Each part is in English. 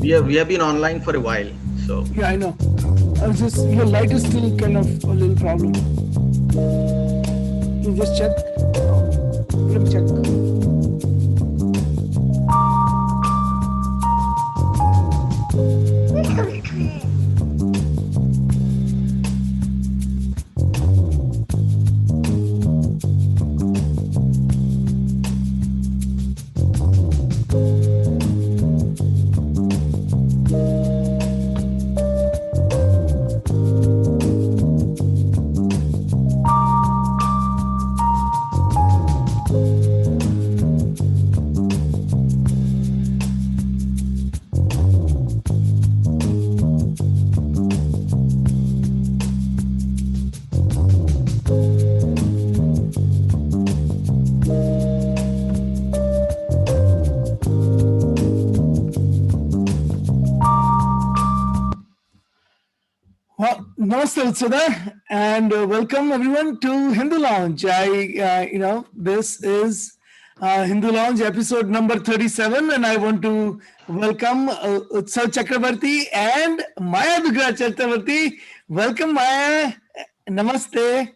we have been online for a while, so Yeah, I know. I was just your light is still kind of a little problem. You just check. Let me check. Well, namaste, Utsada, and welcome everyone to Hindu Lounge. This is Hindu Lounge episode number 37, and I want to welcome Utsav Chakrabarti and Maya Dugra Chakrabarti. Welcome, Maya. Namaste.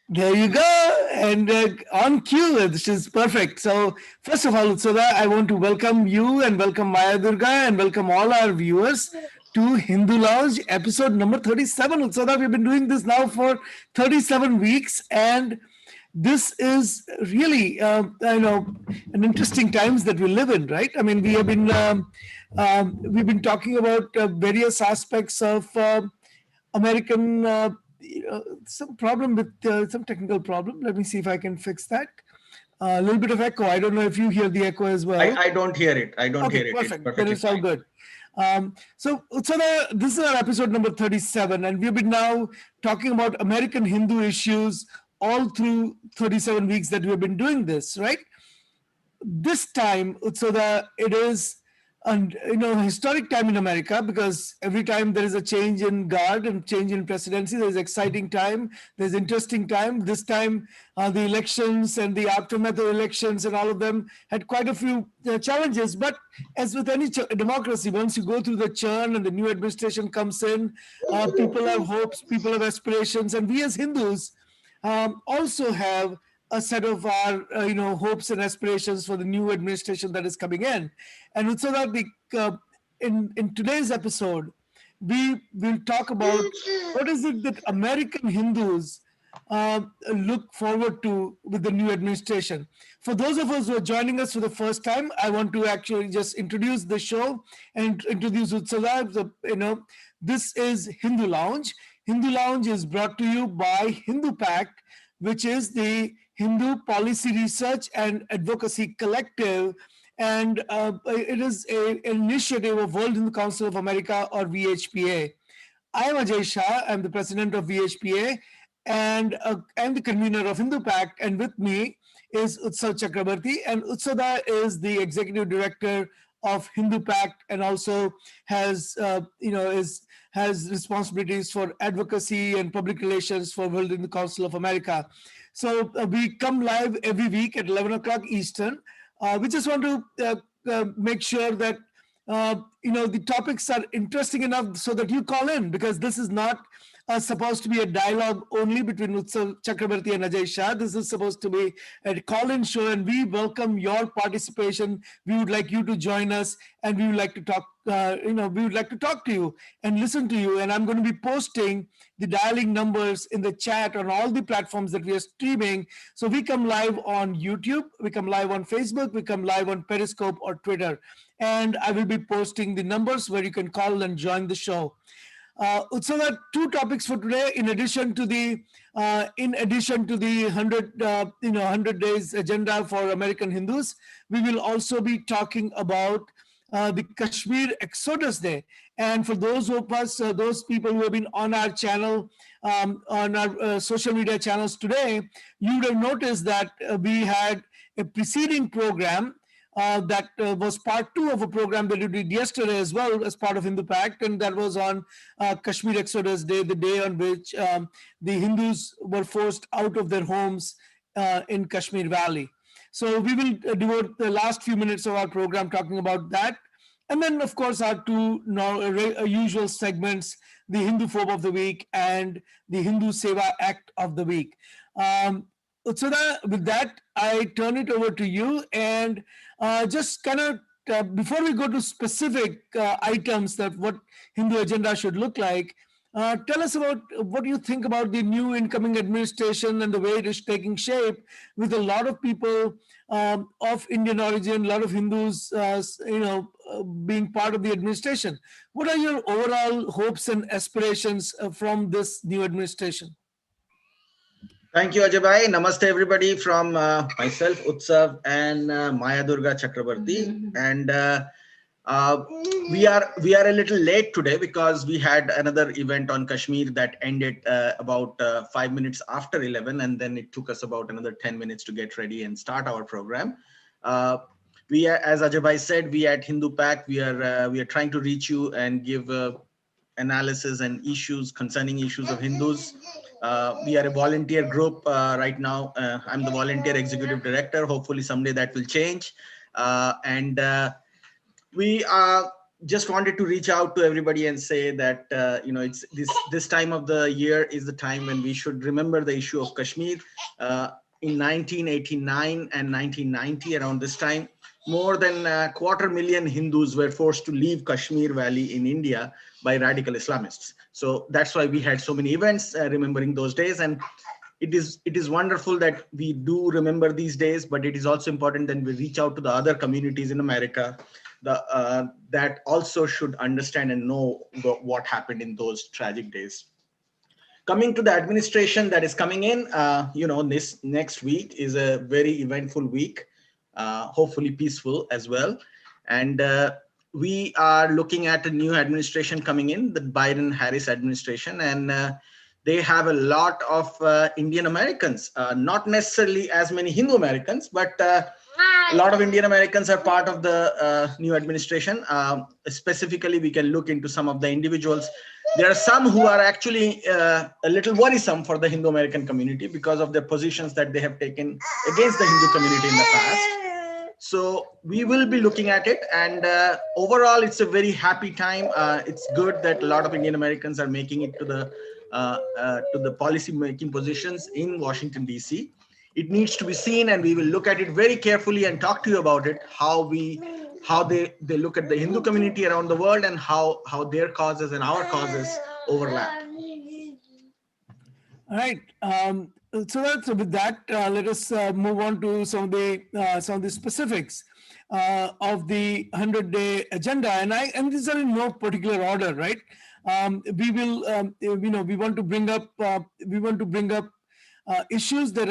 There you go. And on cue, this is perfect. So, first of all, Utsada, I want to welcome you and welcome Maya Durga and welcome all our viewers to Hindu Lounge episode number 37. Utsada, we've been doing this now for 37 weeks, and this is really, an interesting times that we live in, right? I mean, we've been talking about various aspects of American, some problem with some technical problem. Let me see if I can fix that. A little bit of echo. I don't know if you hear the echo as well. I don't hear it. I don't Okay, hear it. It's perfect. Then perfectly it's all fine. good. So this is our episode number 37, and we've been now talking about American Hindu issues all through 37 weeks that we've been doing this, right? This time, Utsoda, it is historic time in America, because every time there is a change in guard and change in presidency, there's exciting time, there's interesting time. This time, the elections and the aftermath of elections and all of them had quite a few challenges. But as with any democracy, once you go through the churn and the new administration comes in, people have hopes, people have aspirations, and we as Hindus also have a set of our hopes and aspirations for the new administration that is coming in. And so that in today's episode, we will talk about what is it that American Hindus look forward to with the new administration. For those of us who are joining us for the first time, I want to actually just introduce the show and introduce Utsala. This is Hindu Lounge. Hindu Lounge is brought to you by Hindu Pact, which is the Hindu Policy Research and Advocacy Collective, and it is an initiative of World Hindu Council of America, or VHPA. I am Ajay Shah. I'm the president of VHPA, and I'm the convener of Hindu Pact. And with me is Utsav Chakrabarti, and Utsada is the executive director of Hindu Pact, and also has has responsibilities for advocacy and public relations for World Hindu Council of America. So we come live every week at 11 o'clock Eastern. We just want to make sure that the topics are interesting enough so that you call in, because this is not supposed to be a dialogue only between Utsav Chakrabarti and Ajay Shah. This is supposed to be a call-in show, and we welcome your participation. We would like you to join us, and we would like to talk. We would like to talk to you and listen to you. And I'm going to be posting the dialing numbers in the chat on all the platforms that we are streaming. So we come live on YouTube, we come live on Facebook, we come live on Periscope or Twitter, and I will be posting the numbers where you can call and join the show. Utsava, two topics for today. In addition to the 100 days agenda for American Hindus, we will also be talking about the Kashmir Exodus Day. And for those of us, those people who have been on our channel, on our social media channels today, you would have noticed that we had a preceding program that was part two of a program that we did yesterday as well as part of Hindu Pact, and that was on Kashmir Exodus Day, the day on which the Hindus were forced out of their homes in Kashmir Valley. So we will devote the last few minutes of our program talking about that. And then, of course, our two usual segments, the Hindu Phobe of the Week and the Hindu Seva Act of the Week. Utsura, with that, I turn it over to you and just kind of before we go to specific items that what Hindu agenda should look like, tell us about what you think about the new incoming administration and the way it is taking shape with a lot of people of Indian origin, a lot of Hindus, being part of the administration. What are your overall hopes and aspirations from this new administration? Thank you, Ajay. Namaste, everybody, from myself, Utsav, and Maya Durga Chakrabarti. And uh, we are a little late today because we had another event on Kashmir that ended about 5 minutes after 11, and then it took us about another 10 minutes to get ready and start our program. Uh, we are, as Ajay said, we at Hindu Pack, we are trying to reach you and give analysis and issues concerning issues of Hindus. We are a volunteer group right now. I'm the volunteer executive director. Hopefully someday that will change. And we just wanted to reach out to everybody and say that it's this time of the year is the time when we should remember the issue of Kashmir. In 1989 and 1990, around this time, more than a quarter million Hindus were forced to leave Kashmir Valley in India by radical Islamists. So that's why we had so many events remembering those days. And it is wonderful that we do remember these days, but it is also important that we reach out to the other communities in America that also should understand and know what happened in those tragic days. Coming to the administration that is coming in, this next week is a very eventful week, hopefully peaceful as well. And we are looking at a new administration coming in, the Biden-Harris administration, and they have a lot of Indian Americans, not necessarily as many Hindu Americans, but a lot of Indian Americans are part of the new administration. Specifically, we can look into some of the individuals. There are some who are actually a little worrisome for the Hindu American community because of their positions that they have taken against the Hindu community in the past. So we will be looking at it, and overall, it's a very happy time. It's good that a lot of Indian Americans are making it to the policy making positions in Washington D.C. It needs to be seen, and we will look at it very carefully and talk to you about it. How they look at the Hindu community around the world, and how their causes and our causes overlap. All right. So with that, let us move on to some of the specifics of the 100-day agenda, and these are in no particular order, right? We will, we want to bring up issues that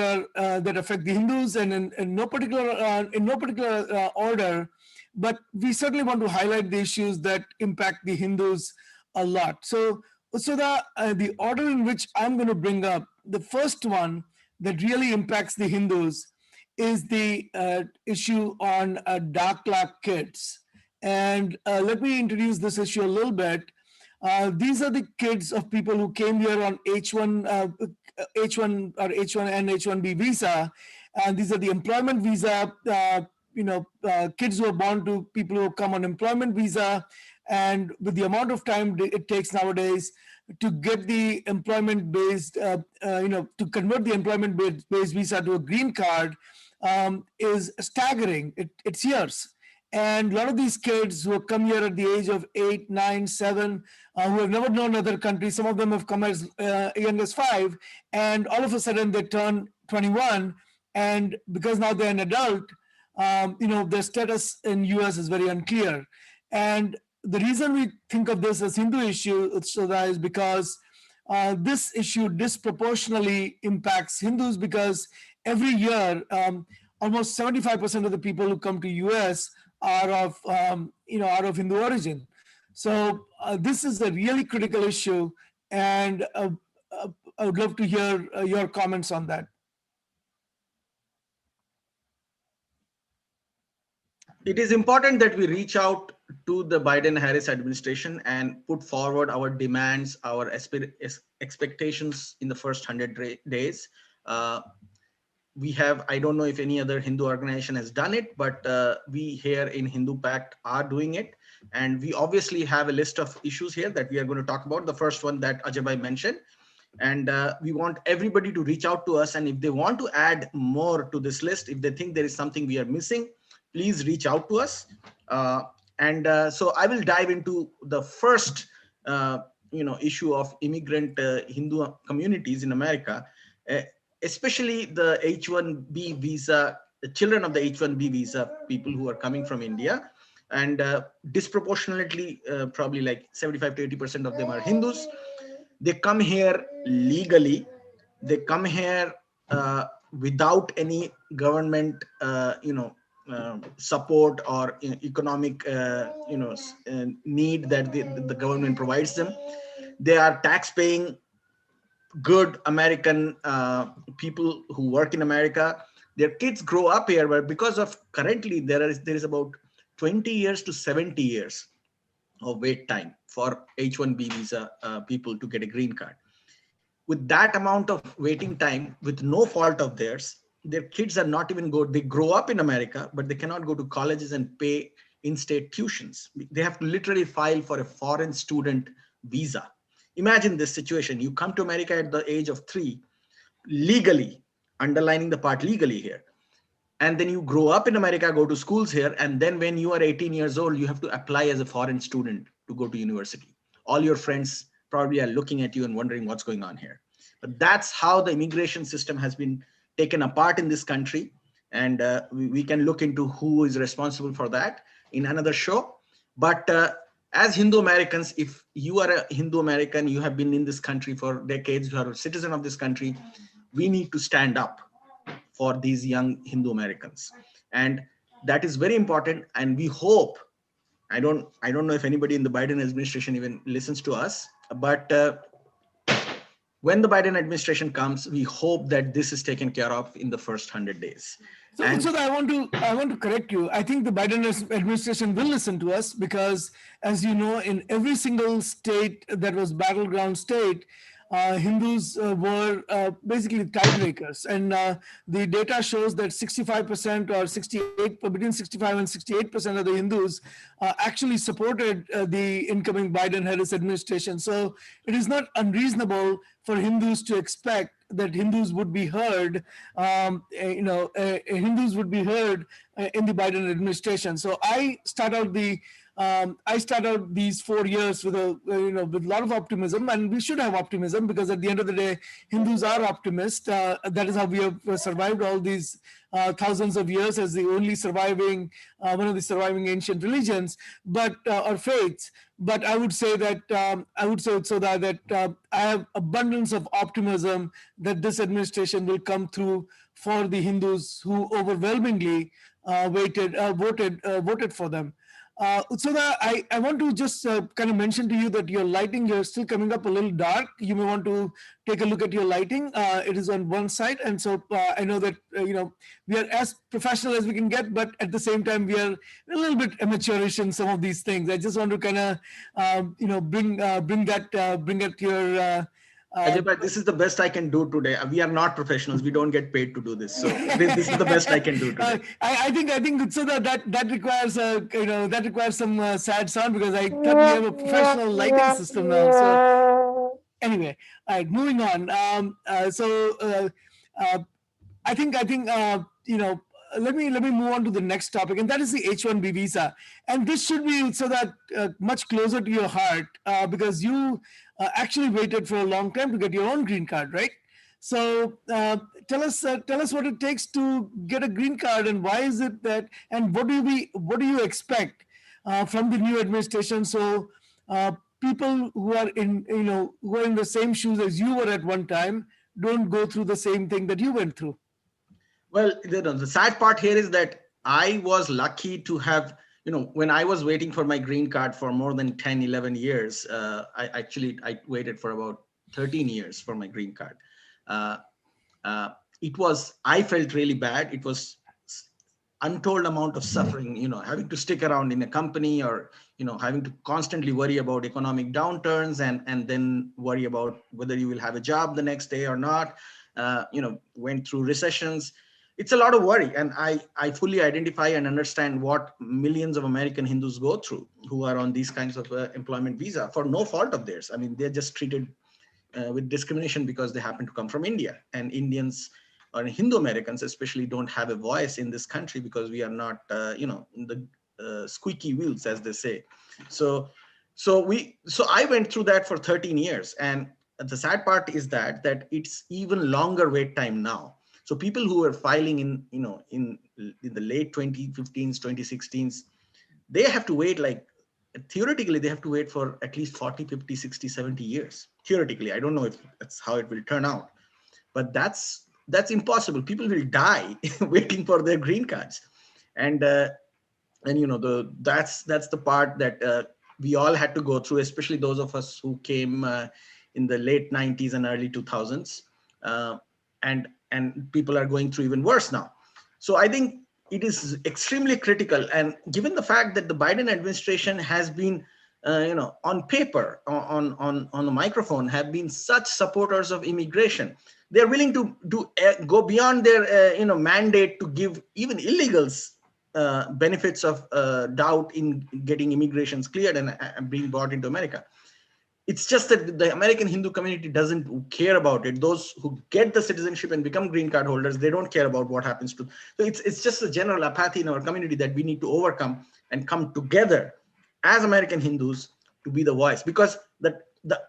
affect the Hindus, and in no particular order, but we certainly want to highlight the issues that impact the Hindus a lot. So the order in which I'm going to bring up the first one that really impacts the Hindus is the issue on Dakla kids. And let me introduce this issue a little bit. These are the kids of people who came here on H1 or H1 and H1B visa, and these are the employment visa. Kids who are born to people who come on employment visa, and with the amount of time it takes nowadays to get the employment-based, to convert the employment-based visa to a green card is staggering. It's years. And a lot of these kids who have come here at the age of 8, 9, 7, who have never known other countries, some of them have come as young as 5, and all of a sudden they turn 21, and because now they're an adult, their status in US is very unclear. And the reason we think of this as Hindu issue, Sudha, is because this issue disproportionately impacts Hindus, because every year, almost 75% of the people who come to US are of Hindu origin. So this is a really critical issue, and I would love to hear your comments on that. It is important that we reach out to the Biden-Harris administration and put forward our demands, our expectations in the first 100 days. we have, I don't know if any other Hindu organization has done it, but we here in Hindu Pact are doing it. And we obviously have a list of issues here that we are going to talk about. The first one that Ajay Bhai mentioned, and we want everybody to reach out to us. And if they want to add more to this list, if they think there is something we are missing, please reach out to us. So I will dive into the first issue of immigrant Hindu communities in America, uh, especially the H1B visa, the children of the H1B visa, people who are coming from India. And disproportionately, probably like 75 to 80% of them are Hindus. They come here legally. They come here without any government support or economic need that the government provides them. They are tax paying good American people who work in America. Their kids grow up here, but because of currently there is about 20 years to 70 years of wait time for H1B visa people to get a green card. With that amount of waiting time, with no fault of theirs, their kids are not even they grow up in America, but they cannot go to colleges and pay in-state tuitions. They have to literally file for a foreign student visa. Imagine this situation. You come to America at the age of 3, legally, underlining the part legally here. And then you grow up in America, go to schools here. And then when you are 18 years old, you have to apply as a foreign student to go to university. All your friends probably are looking at you and wondering what's going on here. But that's how the immigration system has been taken apart in this country. And we can look into who is responsible for that in another show. But as Hindu Americans, if you are a Hindu American, you have been in this country for decades, you are a citizen of this country, we need to stand up for these young Hindu Americans. And that is very important. And we hope, I don't know if anybody in the Biden administration even listens to us, but when the Biden administration comes, we hope that this is taken care of in the first 100 days. So I want to correct you. I think the Biden administration will listen to us because, as you know, in every single state that was battleground state, Hindus were basically tiebreakers, and the data shows that 65% or 68, between 65 and 68% of the Hindus actually supported the incoming Biden-Harris administration. So it is not unreasonable for Hindus to expect that Hindus would be heard, Hindus would be heard in the Biden administration. So I start out these 4 years with with a lot of optimism, and we should have optimism because at the end of the day, Hindus are optimists. That is how we have survived all these thousands of years as the only surviving, one of the surviving ancient religions, but or faiths. But I would say that I have abundance of optimism that this administration will come through for the Hindus who overwhelmingly voted for them. Utsada, I want to just kind of mention to you that your lighting, you're still coming up a little dark. You may want to take a look at your lighting. It is on one side. And so I know that, we are as professional as we can get, but at the same time, we are a little bit amateurish in some of these things. I just want to kind of, bring at your... Ajay, but this is the best I can do today. We are not professionals. We don't get paid to do this. So this is the best I can do today. I think so that requires some sad sound because I thought we have a professional lighting system now. So anyway, all right, moving on. I think let me move on to the next topic, and that is the H-1B visa. And this should be so that much closer to your heart because you actually waited for a long time to get your own green card, right? So tell us what it takes to get a green card, and why is it that, and what do you expect from the new administration? So people who are in the same shoes as you were at one time don't go through the same thing that you went through. Well, the sad part here is that I was lucky to have, when I was waiting for my green card for more than 10, 11 years, I waited for about 13 years for my green card. I felt really bad. It was untold amount of suffering, having to stick around in a company or, having to constantly worry about economic downturns and then worry about whether you will have a job the next day or not. went through recessions. It's a lot of worry, and I fully identify and understand what millions of American Hindus go through who are on these kinds of employment visa for no fault of theirs. I mean, they're just treated with discrimination because they happen to come from India, and Indians or Hindu Americans especially don't have a voice in this country because we are not, the squeaky wheels, as they say. So, so I went through that for 13 years, and the sad part is that it's even longer wait time now. So people who were filing in the late 2015s, 2016s, they have to wait, like, theoretically they have to wait for at least 40, 50, 60, 70 years. Theoretically, I don't know if that's how it will turn out, but that's impossible. People will die waiting for their green cards. And that's the part that we all had to go through, especially those of us who came in the late 90s and early 2000s. uh, and people are going through even worse now. So I think it is extremely critical, and given the fact that the Biden administration has been on paper, on the microphone, have been such supporters of immigration, they're willing to go beyond their mandate to give even illegals benefits of doubt in getting immigrations cleared and being brought into America. It's just that the American Hindu community doesn't care about it. Those who get the citizenship and become green card holders, they don't care about what happens to. So it's just a general apathy in our community that we need to overcome and come together as American Hindus to be the voice. Because the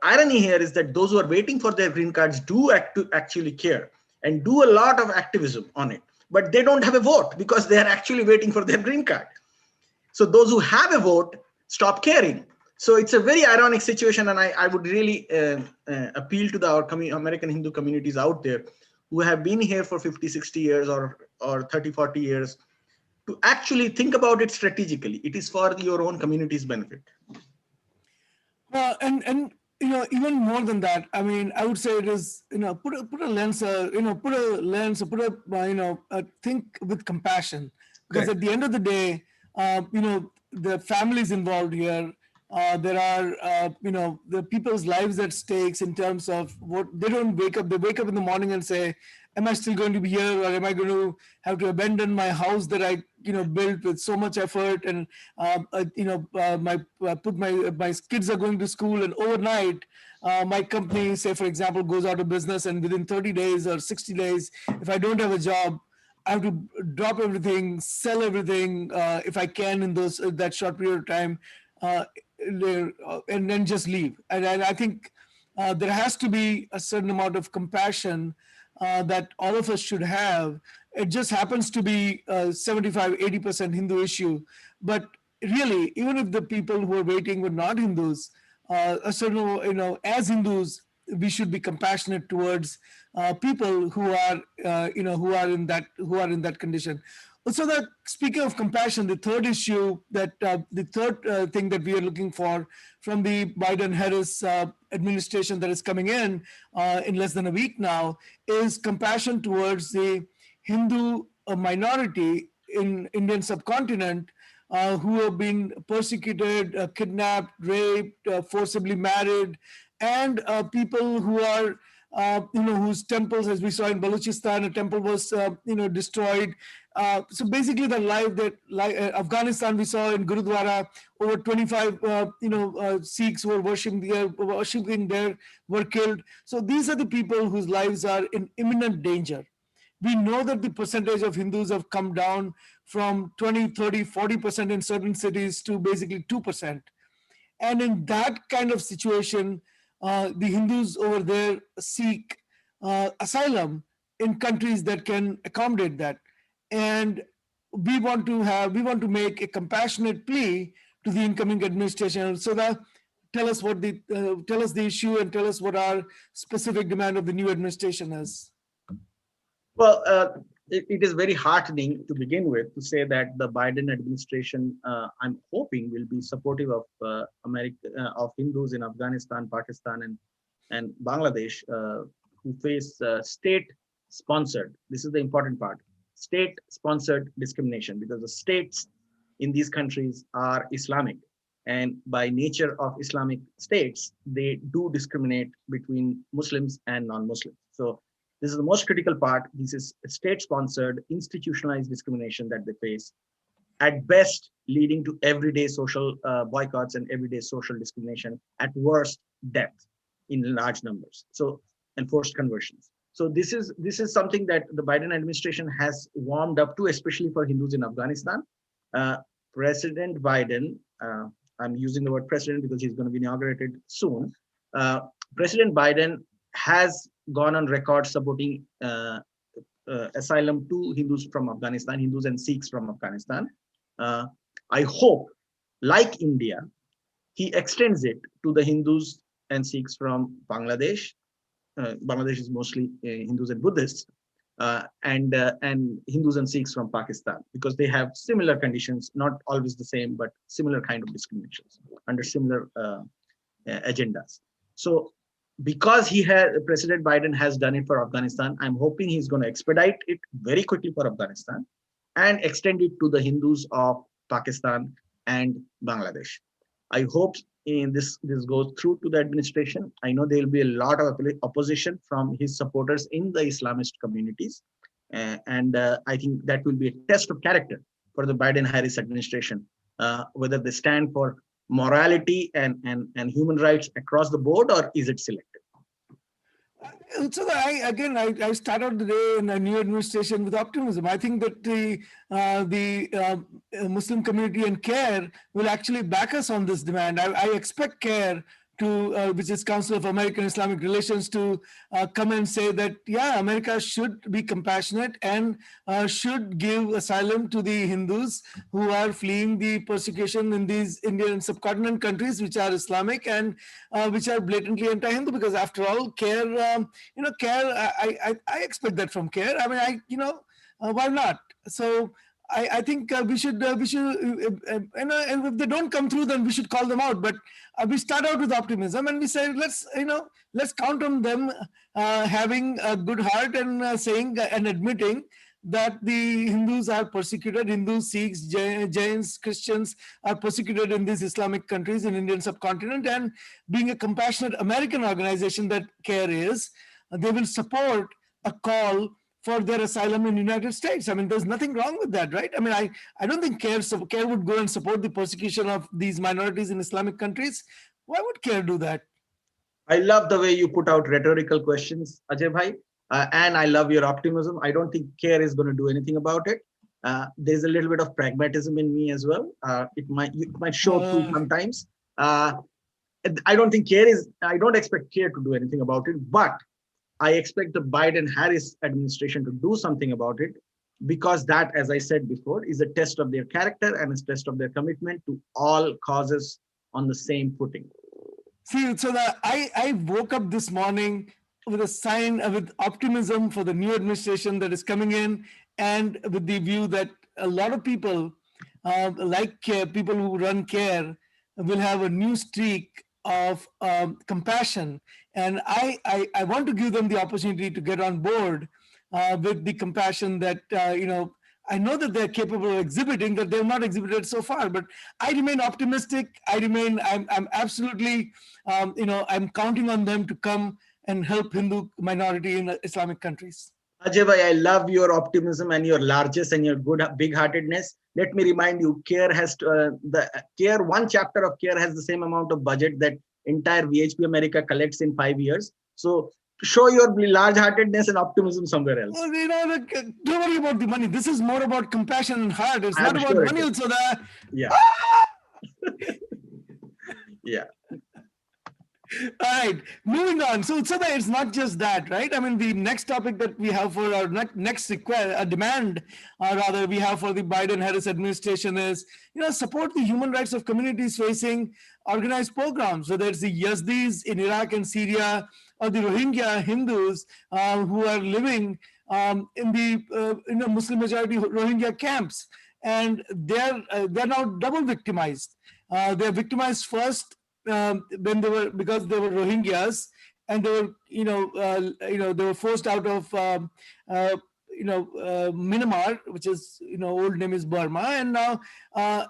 irony here is that those who are waiting for their green cards do actually care and do a lot of activism on it, but they don't have a vote because they are actually waiting for their green card. So those who have a vote stop caring. So it's a very ironic situation, and I would really appeal to our American Hindu communities out there who have been here for 50, 60 years or 30, 40 years to actually think about it strategically. It is for your own community's benefit. And even more than that, I mean, I would say it is, put a lens, put a think with compassion, because Correct. at the end of the day, the families involved here. There are the people's lives at stakes in terms of what they don't wake up. They wake up in the morning and say, "Am I still going to be here, or am I going to have to abandon my house that I built with so much effort?" And my put my kids are going to school, and overnight my company, say for example, goes out of business, and within 30 days or 60 days, if I don't have a job, I have to drop everything, sell everything if I can in those that short period of time, uh, and then just leave. And I think there has to be a certain amount of compassion that all of us should have. It just happens to be 75-80% Hindu issue, but really, even if the people who are waiting were not Hindus, a certain, as Hindus, we should be compassionate towards people who are who are in that condition. So that, speaking of compassion, the third issue that the third thing that we are looking for from the Biden-Harris administration that is coming in less than a week now, is compassion towards the Hindu minority in Indian subcontinent who have been persecuted, kidnapped, raped, forcibly married, and people who are whose temples, as we saw in Balochistan, a temple was destroyed. So basically, the life that, like Afghanistan, we saw in Gurudwara, over 25 Sikhs who were worshiping there were killed. So these are the people whose lives are in imminent danger. We know that the percentage of Hindus have come down from 20, 30, 40% in certain cities to basically 2%. And in that kind of situation, the Hindus over there seek asylum in countries that can accommodate that. And we want to make a compassionate plea to the incoming administration. So that tell us the issue and tell us what our specific demand of the new administration is. Well, it is very heartening to begin with to say that the Biden administration, I'm hoping, will be supportive of of Hindus in Afghanistan, Pakistan, and Bangladesh who face state-sponsored. This is the important part: state-sponsored discrimination, because the states in these countries are Islamic, and by nature of Islamic states, they do discriminate between Muslims and non-Muslims. So This is the most critical part. This is state-sponsored, institutionalized discrimination that they face, at best leading to everyday social boycotts and everyday social discrimination, at worst death in large numbers, so and forced conversions. So this is something that the Biden administration has warmed up to, especially for Hindus in Afghanistan. uh, President Biden, I'm using the word president because he's going to be inaugurated soon. uh, President Biden has gone on record supporting asylum to Hindus from Afghanistan, Hindus and Sikhs from Afghanistan. uh, I hope, like India, he extends it to the Hindus and Sikhs from Bangladesh. Bangladesh is mostly Hindus and Buddhists, and Hindus and Sikhs from Pakistan, because they have similar conditions, not always the same, but similar kind of discriminations under similar agendas. So, because President Biden has done it for Afghanistan, I'm hoping he's going to expedite it very quickly for Afghanistan and extend it to the Hindus of Pakistan and Bangladesh. I hope in this goes through to the administration. I know there will be a lot of opposition from his supporters in the Islamist communities, and I think that will be a test of character for the Biden-Harris administration, whether they stand for morality and human rights across the board, or is it selective? So I start out the day in a new administration with optimism. I think that the Muslim community and CARE will actually back us on this demand. I expect CARE to, which is Council of American Islamic Relations, to come and say that, yeah, America should be compassionate and should give asylum to the Hindus who are fleeing the persecution in these Indian subcontinent countries, which are Islamic and which are blatantly anti-Hindu. Because after all, CARE, CARE, I expect that from CARE. I mean, why not? So I think we should and if they don't come through, then we should call them out. But we start out with optimism and we say, let's count on them having a good heart and saying and admitting that the Hindus are persecuted. Hindus, Sikhs, Jains, Christians are persecuted in these Islamic countries in Indian subcontinent, and being a compassionate American organization that CARE is, they will support a call for their asylum in the United States. I mean, there's nothing wrong with that, right? I mean, I don't think CARE would go and support the persecution of these minorities in Islamic countries. Why would CARE do that? I love the way you put out rhetorical questions, Ajay Bhai, and I love your optimism. I don't think CARE is going to do anything about it. There's a little bit of pragmatism in me as well. It might show through sometimes. I don't expect CARE to do anything about it, but I expect the Biden-Harris administration to do something about it, because that, as I said before, is a test of their character and a test of their commitment to all causes on the same footing. See, so I woke up this morning with with optimism for the new administration that is coming in, and with the view that a lot of people, like CARE, people who run CARE, will have a new streak of compassion. And I want to give them the opportunity to get on board with the compassion that, I know that they're capable of exhibiting, that they've not exhibited so far. But I remain optimistic. I'm absolutely, I'm counting on them to come and help Hindu minority in Islamic countries. Ajay bhai, I love your optimism and your largesse and your good big-heartedness. Let me remind you, CARE has one chapter of CARE has the same amount of budget that entire VHP America collects in 5 years. So show your large-heartedness and optimism somewhere else. Well, don't worry about the money. This is more about compassion and heart. It's not about money, Utsada. Yeah. Yeah. All right, moving on. So it's not just that, right? I mean, the next topic that we have for our next request, a demand, rather, we have for the Biden-Harris administration is, support the human rights of communities facing organized pogroms, whether it's the Yazidis in Iraq and Syria, or the Rohingya Hindus who are living in the Muslim majority Rohingya camps, and they're now double victimized. They're victimized first because they were Rohingyas, and they were they were forced out of Myanmar, which is old name is Burma, and now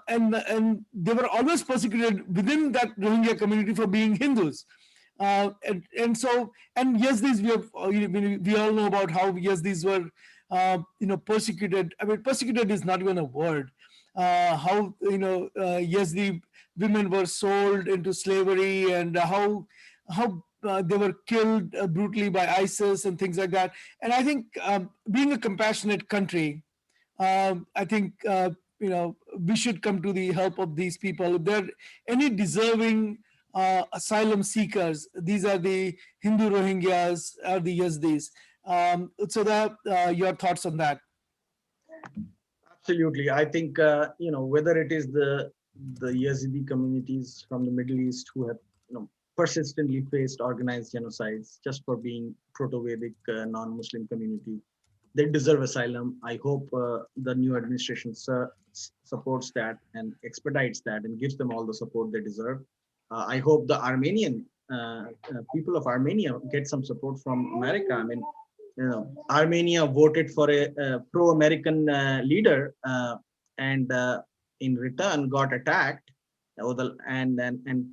and they were always persecuted within that Rohingya community for being Hindus. And yes, these we have we all know about how yes these were persecuted. I mean, persecuted is not even a word. How yes, the women were sold into slavery, and how they were killed brutally by ISIS and things like that. And I think being a compassionate country, I think we should come to the help of these people. If there are any deserving asylum seekers, these are the Hindu Rohingyas or the Yazdis. So that your thoughts on that? Absolutely. I think, whether it is the Yazidi communities from the Middle East who have, persistently faced organized genocides just for being proto-Vedic non-Muslim community, they deserve asylum. I hope the new administration supports that and expedites that and gives them all the support they deserve. I hope the Armenian people of Armenia get some support from America. I mean, Armenia voted for a pro-American leader, and in return got attacked, and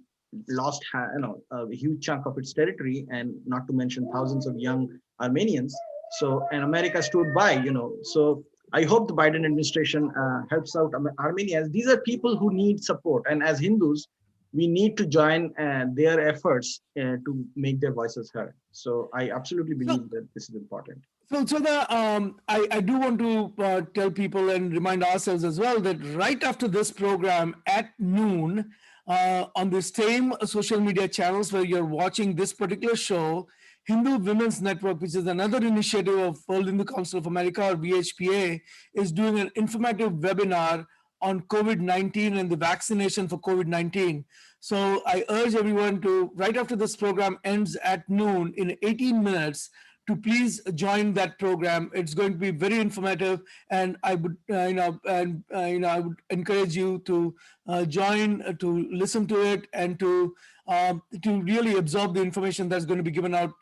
lost a huge chunk of its territory, and not to mention thousands of young Armenians. So, and America stood by. So I hope the Biden administration helps out Armenia. These are people who need support, and as Hindus, we need to join their efforts to make their voices heard. So I absolutely So believe that this is important. I do want to tell people and remind ourselves as well that right after this program at noon, on the same social media channels where you're watching this particular show, Hindu Women's Network, which is another initiative of World Hindu Council of America or WHPA, is doing an informative webinar on COVID-19 and the vaccination for COVID-19. So I urge everyone to, right after this program ends at noon in 18 minutes, to please join that program. It's going to be very informative, and I would, I would encourage you to join, to listen to it, and to really absorb the information that's going to be given out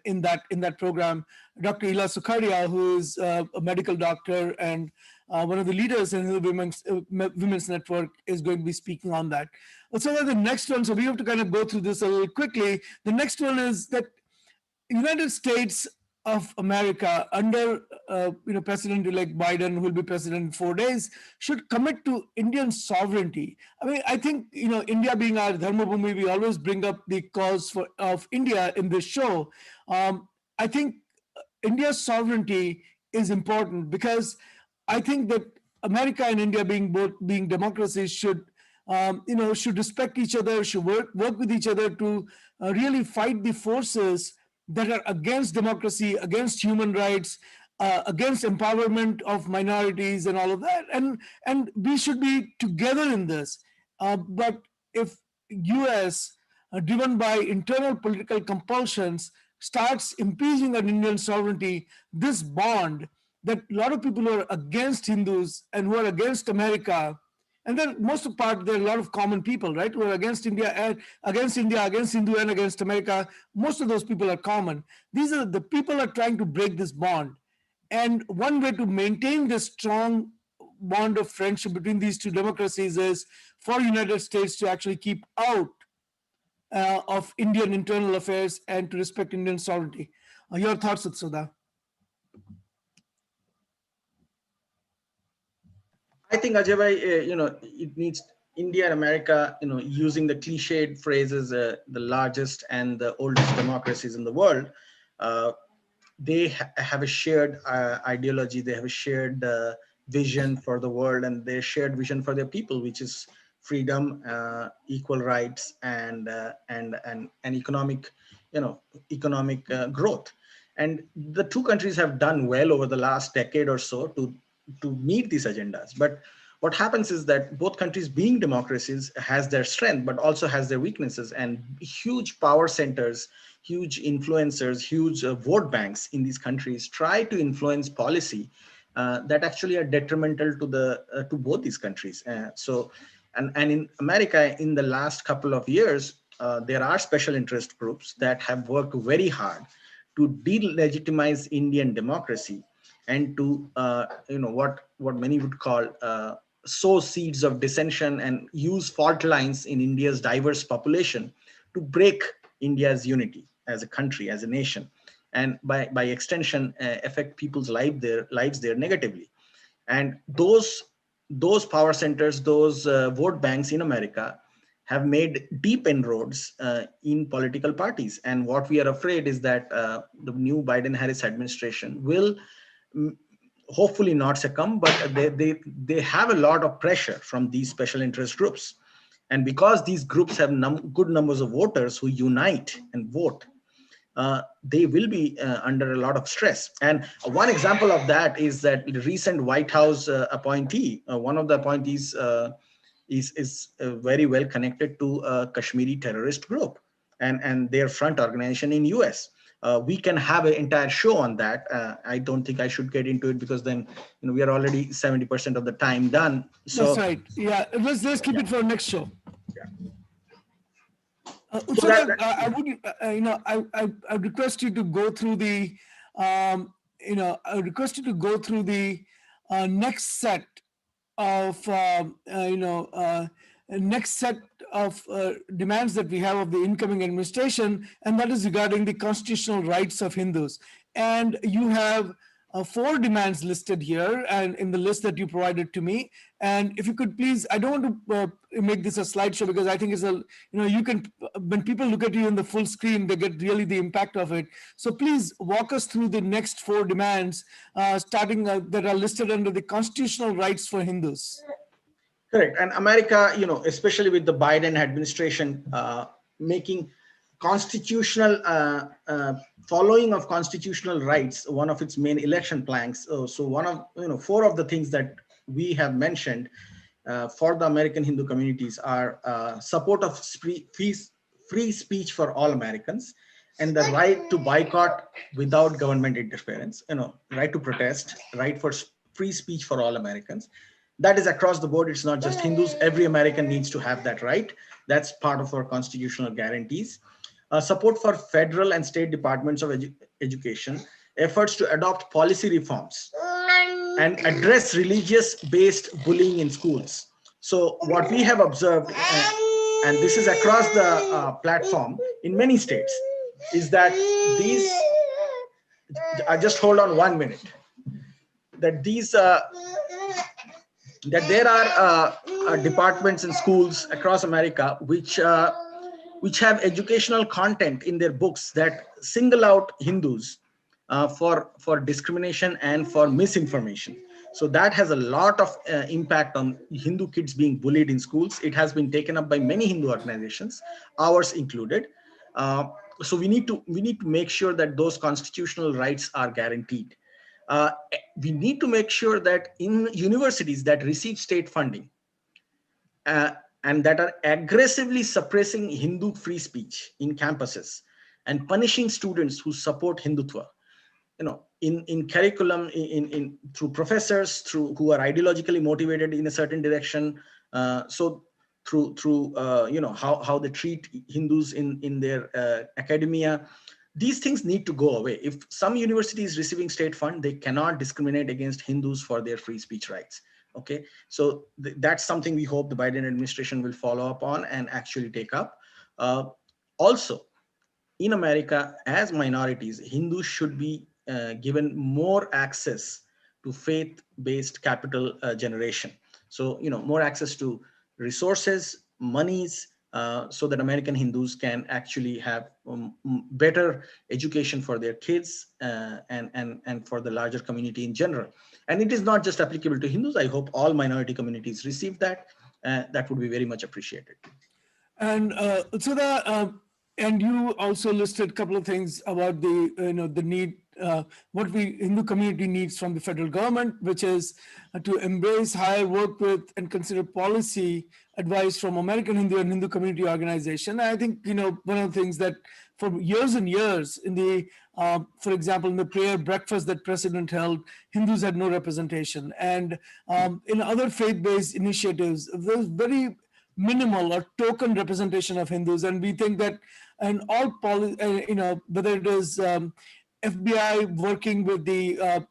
in that program. Dr. Ila Sukhadia, who is a medical doctor and one of the leaders in the Women's Network, is going to be speaking on that. So the next one, so we have to kind of go through this a little quickly. The next one is that United States of America under President-elect Biden, who will be president in 4 days, should commit to Indian sovereignty. I mean, I think India being our Dharma Bhumi, we always bring up the cause of India in this show. I think India's sovereignty is important because I think that America and India being democracies should respect each other, should work with each other to really fight the forces that are against democracy, against human rights, against empowerment of minorities, and all of that. And we should be together in this. But if U.S. Driven by internal political compulsions starts impinging on Indian sovereignty, this bond that a lot of people who are against Hindus and who are against America, and then most of the part there are a lot of common people, right, who are against India, against Hindu, and against America. Most of those people are common. These are the people are trying to break this bond, and one way to maintain this strong bond of friendship between these two democracies is for United States to actually keep out of Indian internal affairs and to respect Indian sovereignty. Your thoughts, Utsuda? I think Ajay bhai, it needs India and America, using the cliched phrases, the largest and the oldest democracies in the world. Uh, they have a shared ideology. They have a shared vision for the world, and their shared vision for their people, which is freedom, equal rights, and economic, economic growth. And the two countries have done well over the last decade or so to meet these agendas. But what happens is that both countries, being democracies, has their strength but also has their weaknesses, and huge power centers, huge influencers, huge vote banks in these countries try to influence policy that actually are detrimental to both these countries. And in America, in the last couple of years, there are special interest groups that have worked very hard to delegitimize Indian democracy, and to what many would call sow seeds of dissension and use fault lines in India's diverse population to break India's unity as a country, as a nation, and by extension affect people's lives there negatively. And those power centers, those vote banks in America have made deep inroads in political parties. And what we are afraid is that the new Biden-Harris administration will hopefully not succumb, but they have a lot of pressure from these special interest groups. And because these groups have good numbers of voters who unite and vote, they will be under a lot of stress. And one example of that is that the recent White House appointee, one of the appointees is very well connected to a Kashmiri terrorist group and their front organization in US. We can have an entire show on that. I don't think I should get into it because then we are already 70% of the time done. That's So right. Yeah, let's keep yeah, it for next show. yeah. So Utsara, I would, I request you to go through the, I request you to go through the next set of, next set of demands that we have of the incoming administration, and that is regarding the constitutional rights of Hindus. And you have four demands listed here and in the list that you provided to me. And if you could please, I don't want to make this a slideshow because I think it's a, you can, when people look at you in the full screen, they get really the impact of it. So please walk us through the next four demands starting that are listed under the constitutional rights for Hindus. Correct. And America, especially with the Biden administration making constitutional following of constitutional rights one of its main election planks. So one of four of the things that we have mentioned for the American Hindu communities are support of free speech for all Americans, and the right to boycott without government interference, right to protest, right for free speech for all Americans. That is across the board. It's not just Hindus. Every American needs to have that right. That's part of our constitutional guarantees. Support for federal and state departments of education, efforts to adopt policy reforms and address religious-based bullying in schools. So what we have observed, and this is across the platform in many states, is that these, just hold on 1 minute, that these, that there are departments and schools across America which have educational content in their books that single out Hindus for discrimination and for misinformation. So that has a lot of impact on Hindu kids being bullied in schools. It has been taken up by many Hindu organizations, ours included. So we need to make sure that those constitutional rights are guaranteed. We need to make sure that in universities that receive state funding and that are aggressively suppressing Hindu free speech in campuses and punishing students who support Hindutva, in curriculum, in through professors, who are ideologically motivated in a certain direction. So through how they treat Hindus in their academia. These things need to go away. If some university is receiving state fund, they cannot discriminate against Hindus for their free speech rights. Okay, so that's something we hope the Biden administration will follow up on and actually take up. Also, in America, as minorities, Hindus should be given more access to faith-based capital generation. So, more access to resources, monies, so that American Hindus can actually have better education for their kids and for the larger community in general. And it is not just applicable to Hindus. I hope all minority communities receive that. That would be very much appreciated. And and you also listed a couple of things about the the need, what we Hindu community needs from the federal government, which is to embrace, hire, work with, and consider policy advice from American Hindu and Hindu community organization. I think one of the things that for years and years in the for example, in the prayer breakfast that President held, Hindus had no representation, and in other faith-based initiatives, there's very minimal or token representation of Hindus, and we think that in all whether it is FBI working with the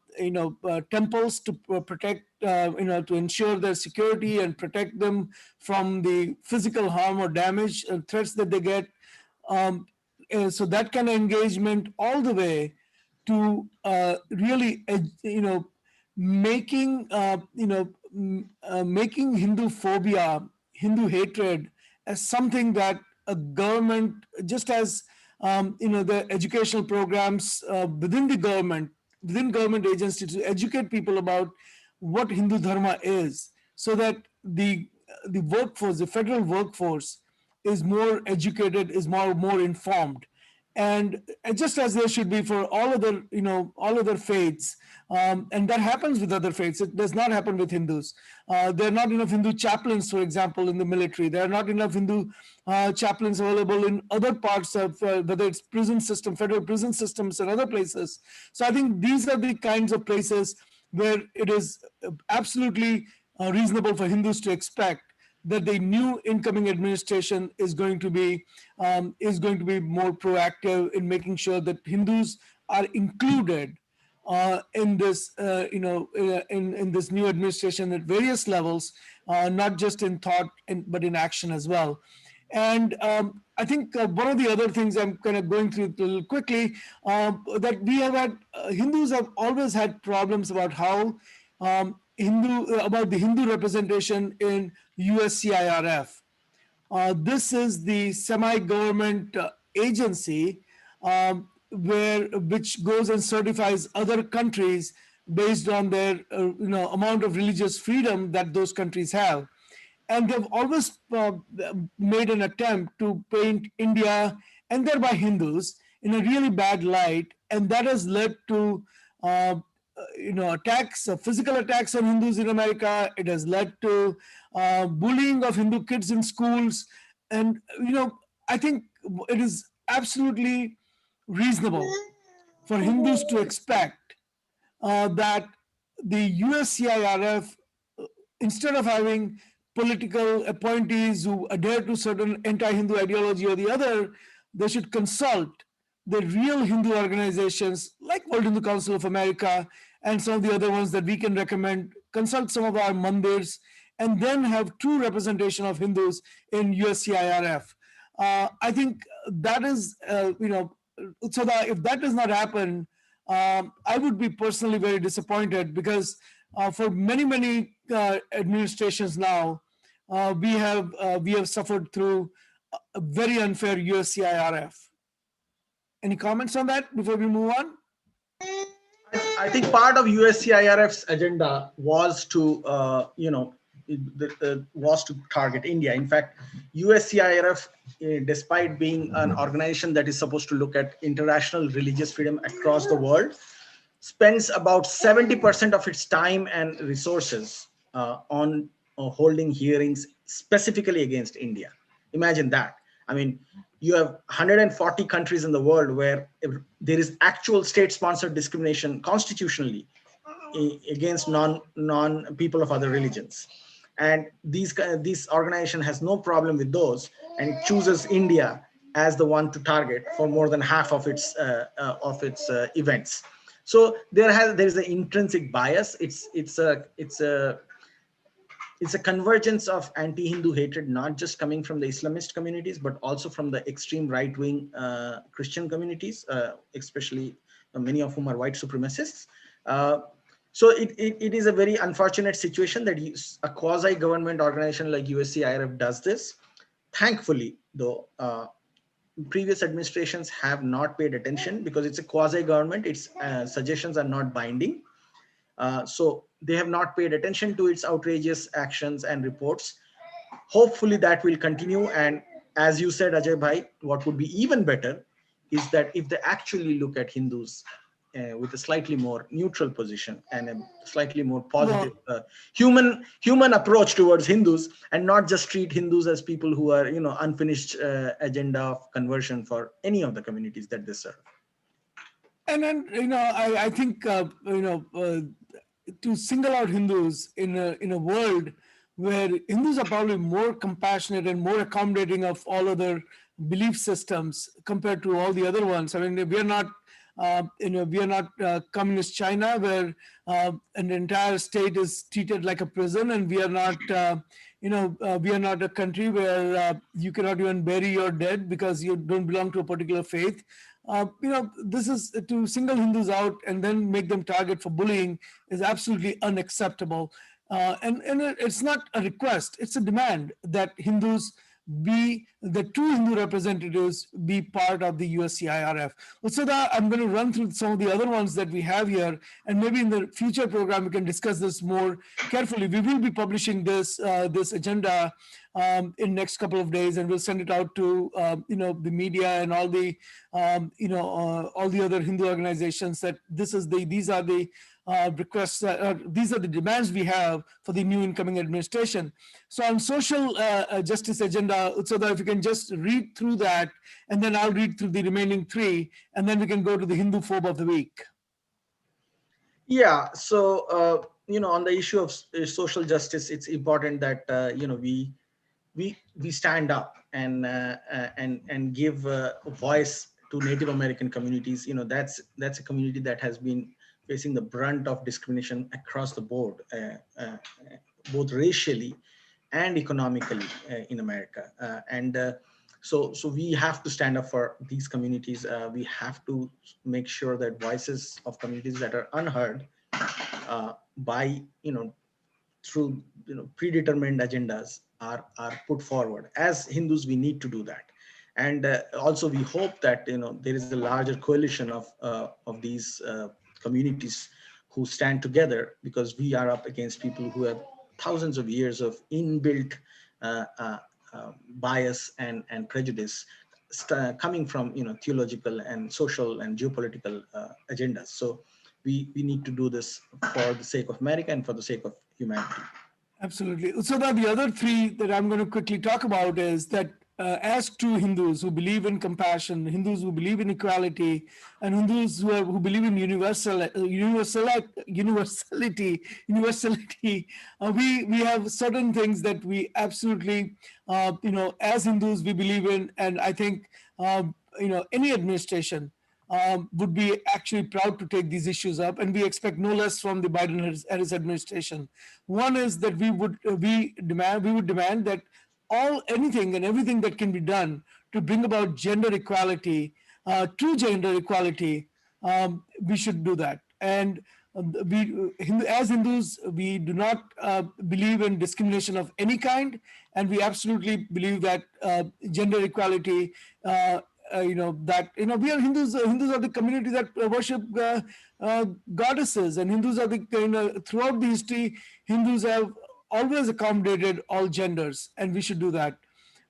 temples to protect to ensure their security and protect them from the physical harm or damage and threats that they get. so that kind of engagement all the way to really, making making Hindu phobia, Hindu hatred as something that a government, just as the educational programs within government agencies, to educate people about what Hindu dharma is, so that the workforce, the federal workforce, is more educated, is more informed, and just as there should be for all other faiths, and that happens with other faiths. It does not happen with Hindus. There are not enough Hindu chaplains, for example, in the military. There are not enough Hindu chaplains available in other parts of, whether it's prison system, federal prison systems, and other places. So I think these are the kinds of places where it is absolutely reasonable for Hindus to expect that the new incoming administration is going to be more proactive in making sure that Hindus are included in this in this new administration at various levels, not just in thought but in action as well. And I think one of the other things I'm kind of going through a little quickly, that we have had Hindus have always had problems about how about the Hindu representation in USCIRF. This is the semi-government agency, which goes and certifies other countries based on their amount of religious freedom that those countries have. And they've always made an attempt to paint India and thereby Hindus in a really bad light, and that has led to attacks, physical attacks on Hindus in America. It has led to bullying of Hindu kids in schools, and I think it is absolutely reasonable for Hindus to expect that the USCIRF, instead of having political appointees who adhere to certain anti-Hindu ideology or the other, they should consult the real Hindu organizations like World Hindu Council of America and some of the other ones that we can recommend. Consult some of our mandirs, and then have true representation of Hindus in USCIRF. I think that is, so that if that does not happen, I would be personally very disappointed, because for many administrations now, we have suffered through a very unfair USCIRF. Any comments on that before we move on? I think part of USCIRF's agenda was to, was to target India. In fact, USCIRF, despite being an organization that is supposed to look at international religious freedom across the world, spends about 70% of its time and resources on holding hearings specifically against India. Imagine that. I mean, you have 140 countries in the world where there is actual state-sponsored discrimination constitutionally against non people of other religions, and this organization has no problem with those, and it chooses India as the one to target for more than half of its events. So there is an intrinsic bias. It's a convergence of anti-Hindu hatred, not just coming from the Islamist communities, but also from the extreme right-wing Christian communities, especially many of whom are white supremacists. So it is a very unfortunate situation that a quasi-government organization like USCIRF does this. Thankfully, though, previous administrations have not paid attention, because it's a quasi-government, its suggestions are not binding. So they have not paid attention to its outrageous actions and reports. Hopefully that will continue. And as you said, Ajay Bhai, what would be even better is that if they actually look at Hindus with a slightly more neutral position and a slightly more positive human approach towards Hindus, and not just treat Hindus as people who are, unfinished agenda of conversion for any of the communities that they serve. And then, I think, to single out Hindus in a world where Hindus are probably more compassionate and more accommodating of all other belief systems compared to all the other ones. I mean, we are not, communist China, where an entire state is treated like a prison, and we are not, we are not a country where you cannot even bury your dead because you don't belong to a particular faith. This is to single Hindus out and then make them target for bullying is absolutely unacceptable. And it's not a request; it's a demand that Hindus be the true Hindu representatives be part of the USCIRF. Utsada, I'm going to run through some of the other ones that we have here, and maybe in the future program we can discuss this more carefully. We will be publishing this agenda in next couple of days, and we'll send it out to the media and all the other Hindu organizations that these are the requests, these are the demands we have for the new incoming administration. So on social justice agenda, Utsada, if you can just read through that, and then I'll read through the remaining three, and then we can go to the Hindu phobe of the week. Yeah. So, on the issue of social justice, it's important that we stand up and give a voice to Native American communities. That's a community that has been facing the brunt of discrimination across the board, both racially and economically in America. So we have to stand up for these communities. We have to make sure that voices of communities that are unheard by through predetermined agendas are put forward. As Hindus, we need to do that, and also we hope that there is a larger coalition of these communities who stand together, because we are up against people who have thousands of years of inbuilt uh, uh, bias and prejudice coming from theological and social and geopolitical agendas. So we need to do this for the sake of America and for the sake of humanity. Absolutely. So the other three that I'm going to quickly talk about is that as true Hindus who believe in compassion, Hindus who believe in equality, and Hindus who believe in universality, we have certain things that we absolutely, as Hindus we believe in, and I think any administration would be actually proud to take these issues up, and we expect no less from the Biden-Harris administration. One is that we would demand that anything and everything that can be done to bring about gender equality, true gender equality, we should do that. And as Hindus, we do not believe in discrimination of any kind, and we absolutely believe that gender equality. We are Hindus. Hindus are the community that worship goddesses, and Hindus are throughout the history, Hindus have always accommodated all genders, and we should do that.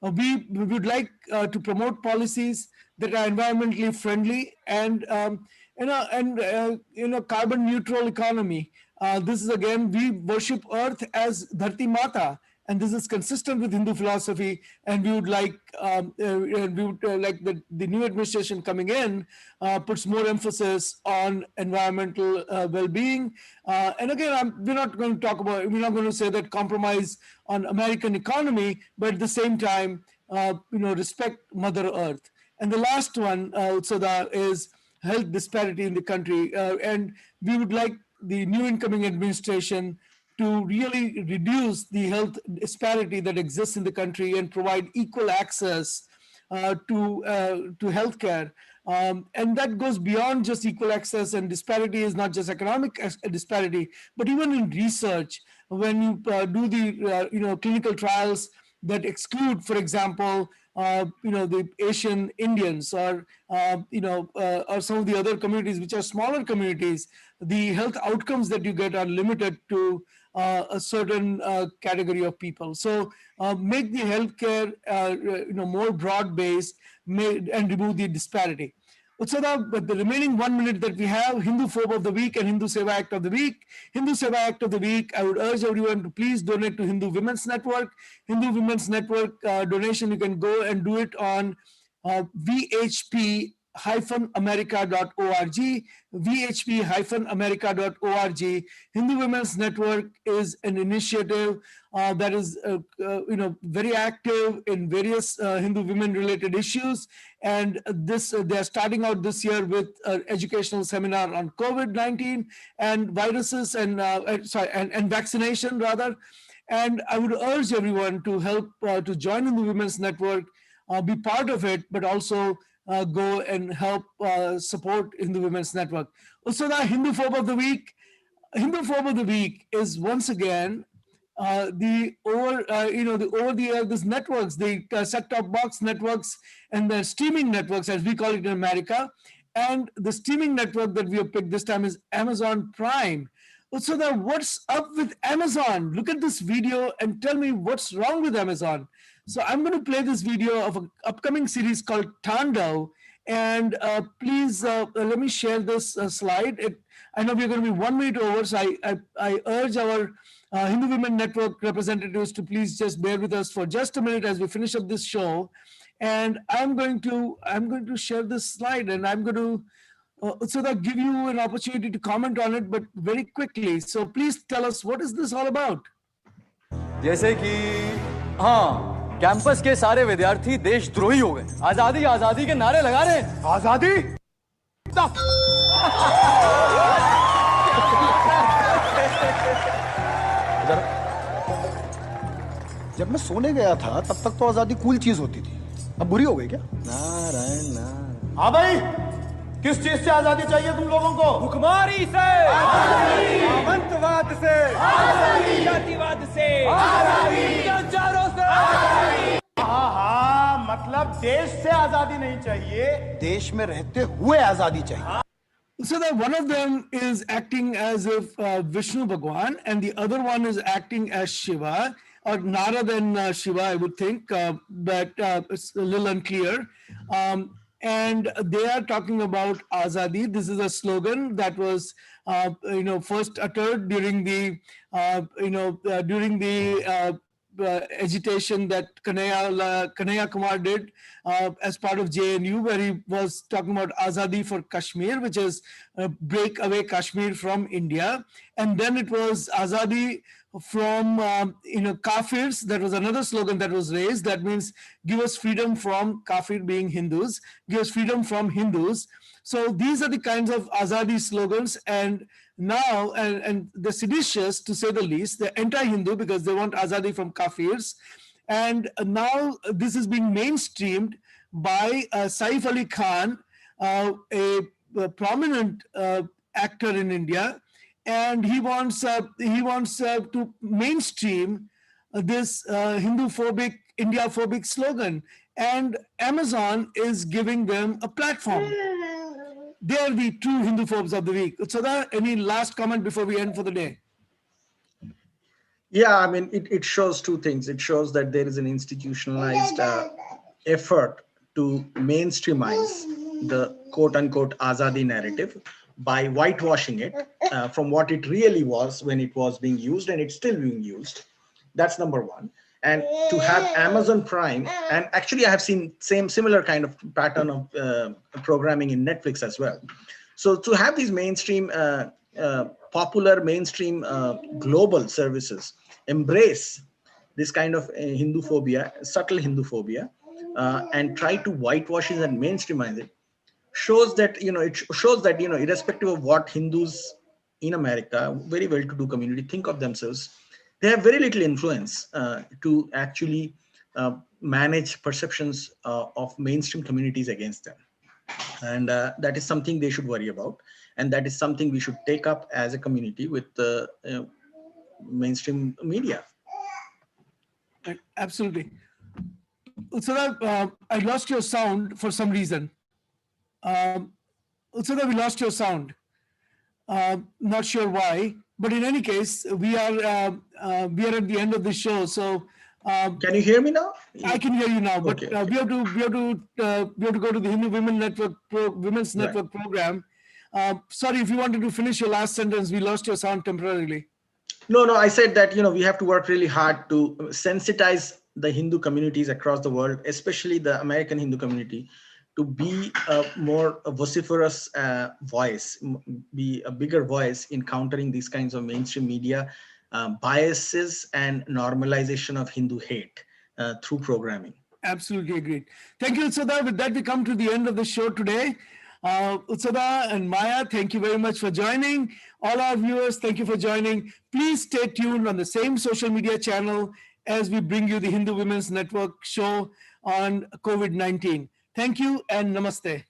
We would like to promote policies that are environmentally friendly and carbon neutral economy. This is again, we worship Earth as Dharti Mata, and this is consistent with Hindu philosophy. And we would like like the new administration coming in puts more emphasis on environmental well-being. And again, we're not going to say that compromise on American economy, but at the same time, respect Mother Earth. And the last one, Utsada, is health disparity in the country. And we would like the new incoming administration to really reduce the health disparity that exists in the country and provide equal access to healthcare. And that goes beyond just equal access, and disparity is not just economic disparity, but even in research. When you do the clinical trials that exclude, for example, the Asian Indians or some of the other communities which are smaller communities, the health outcomes that you get are limited to a certain category of people. So make the healthcare more broad-based and remove the disparity. Utsada, but the remaining 1 minute that we have, Hindu Phobe of the Week and Hindu Seva Act of the Week. Hindu Seva Act of the Week, I would urge everyone to please donate to Hindu Women's Network. Hindu Women's Network donation, you can go and do it on VHP america.org, vhp-america.org. Hindu Women's Network is an initiative that is very active in various Hindu women related issues, and they're starting out this year with an educational seminar on COVID-19 and viruses and vaccination rather. And I would urge everyone to help to join in the Women's Network, be part of it, but also go and help support in the Women's Network. Also, the Hindu Phobe of the Week. Hindu Phobe of the Week is once again the over the air these networks, the set-top box networks and the streaming networks, as we call it in America. And the streaming network that we have picked this time is Amazon Prime. So now, what's up with Amazon? Look at this video and tell me what's wrong with Amazon. So I'm going to play this video of an upcoming series called Tandav. And please let me share this slide. I know we're going to be 1 minute over, so I urge our Hindu Women Network representatives to please just bear with us for just a minute as we finish up this show. And I'm going to share this slide, and I'm going to so that give you an opportunity to comment on it, but very quickly. So please tell us, what is this all about? जैसे कि हाँ, campus के सारे विद्यार्थी देशद्रोही हो गए। आजादी आजादी के नारे लगा रहे हैं। आजादी? जब मैं सोने गया था तब तक तो आजादी कूल चीज होती थी, अब बुरी हो गई क्या? नारायण नारायण। हाँ भाई, किस चीज से आजादी चाहिए तुम लोगों को? भुखमारी से, सामंतवाद से, जातिवाद से, अत्याचारों से। हाँ, मतलब देश से आजादी नहीं चाहिए, देश में रहते हुए आजादी चाहिए। So that one of them is acting as if Vishnu Bhagwan, and the other one is acting as Shiva, or Narad and Shiva, I would think, but it's a little unclear. And they are talking about Azadi. This is a slogan that was, first uttered during the, agitation that Kanhaiya Kumar did as part of JNU, where he was talking about Azadi for Kashmir, which is break away Kashmir from India. And then it was Azadi from Kafirs. That was another slogan that was raised. That means give us freedom from Kafir being Hindus, give us freedom from Hindus. So these are the kinds of Azadi slogans. And now, and the seditious, to say the least, they're anti-Hindu because they want Azadi from Kafirs. And now this is being mainstreamed by Saif Ali Khan, a prominent actor in India, and he wants to mainstream this Hindu-phobic, India-phobic slogan. And Amazon is giving them a platform. They are the true Hindu phobes of the week. Utsada, any last comment before we end for the day? Yeah, I mean, it shows two things. It shows that there is an institutionalized effort to mainstreamize the quote-unquote Azadi narrative by whitewashing it from what it really was when it was being used, and it's still being used. That's number one. And to have Amazon Prime, and actually I have seen similar kind of pattern of programming in Netflix as well. So to have these mainstream, popular mainstream global services embrace this kind of Hindu phobia, subtle Hindu phobia, and try to whitewash it and mainstreamize it, shows that, irrespective of what Hindus in America, very well-to-do community, think of themselves, they have very little influence to actually manage perceptions of mainstream communities against them. And that is something they should worry about. And that is something we should take up as a community with the mainstream media. Absolutely. Utsada, I lost your sound for some reason. Utsada, we lost your sound. Not sure why. But in any case, we are at the end of the show. So can you hear me now? I can hear you now. But Okay. we have to go to the Hindu Women Network Women's Network program. Sorry, if you wanted to finish your last sentence, we lost your sound temporarily. No, I said that, we have to work really hard to sensitize the Hindu communities across the world, especially the American Hindu community, to be a more vociferous voice, be a bigger voice in countering these kinds of mainstream media biases and normalization of Hindu hate through programming. Absolutely agreed. Thank you, Utsada. With that, we come to the end of the show today. Utsada and Maya, thank you very much for joining. All our viewers, thank you for joining. Please stay tuned on the same social media channel as we bring you the Hindu Women's Network show on COVID-19. Thank you and namaste.